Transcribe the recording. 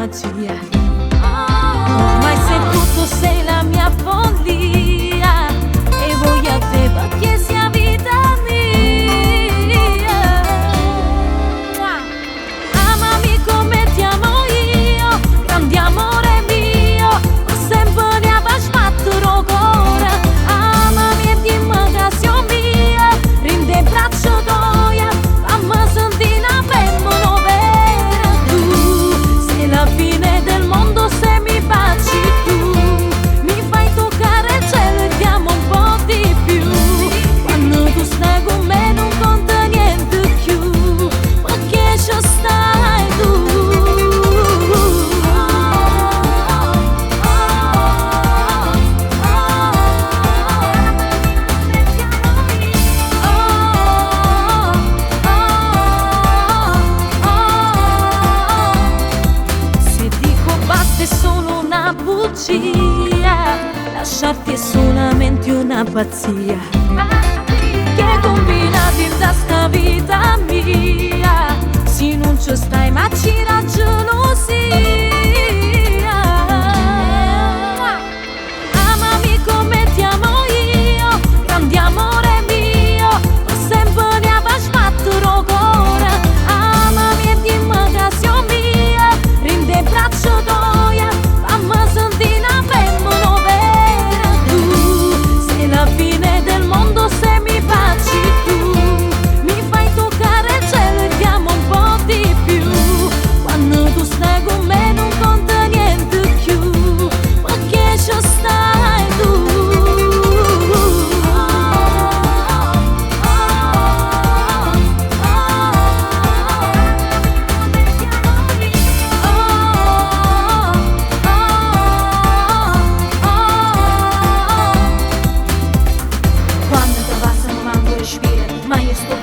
magia. Ormai sei tutto, sei la mia follia e voglio a te perché sia vita mia. Amami come ti amo io, grande amore mio, per sempre ne avrà sbattere cuore. Amami e dimmi che sei mia, rende braccio d'oia, fammi sentire una femmina vera. Tu sei la fine del mondo se mi baci tu, mi fai toccare il cielo e ti amo un po' di più. Quando tu stai con me non conta niente più, perché ci stai tu. Se dico basta è solo una bugia, lasciarti è solamente una pazzia che combinati da sta vita mia. Se non ci stai ma ci la gelosia. Amami come ti amo io, grande amore mio, per sempre ne avrà sbattere cuore. Amami e dimmi che sei mia, rende braccio d'oia, fammi sentire una femmina vera. Tu sei la fine del mondo se mi baci tu, mi fai toccare il cielo e ti amo un po' di più. Quando tu stai con me non conta niente più, perché ci stai tu. Quando te vas manco respira, ma io sto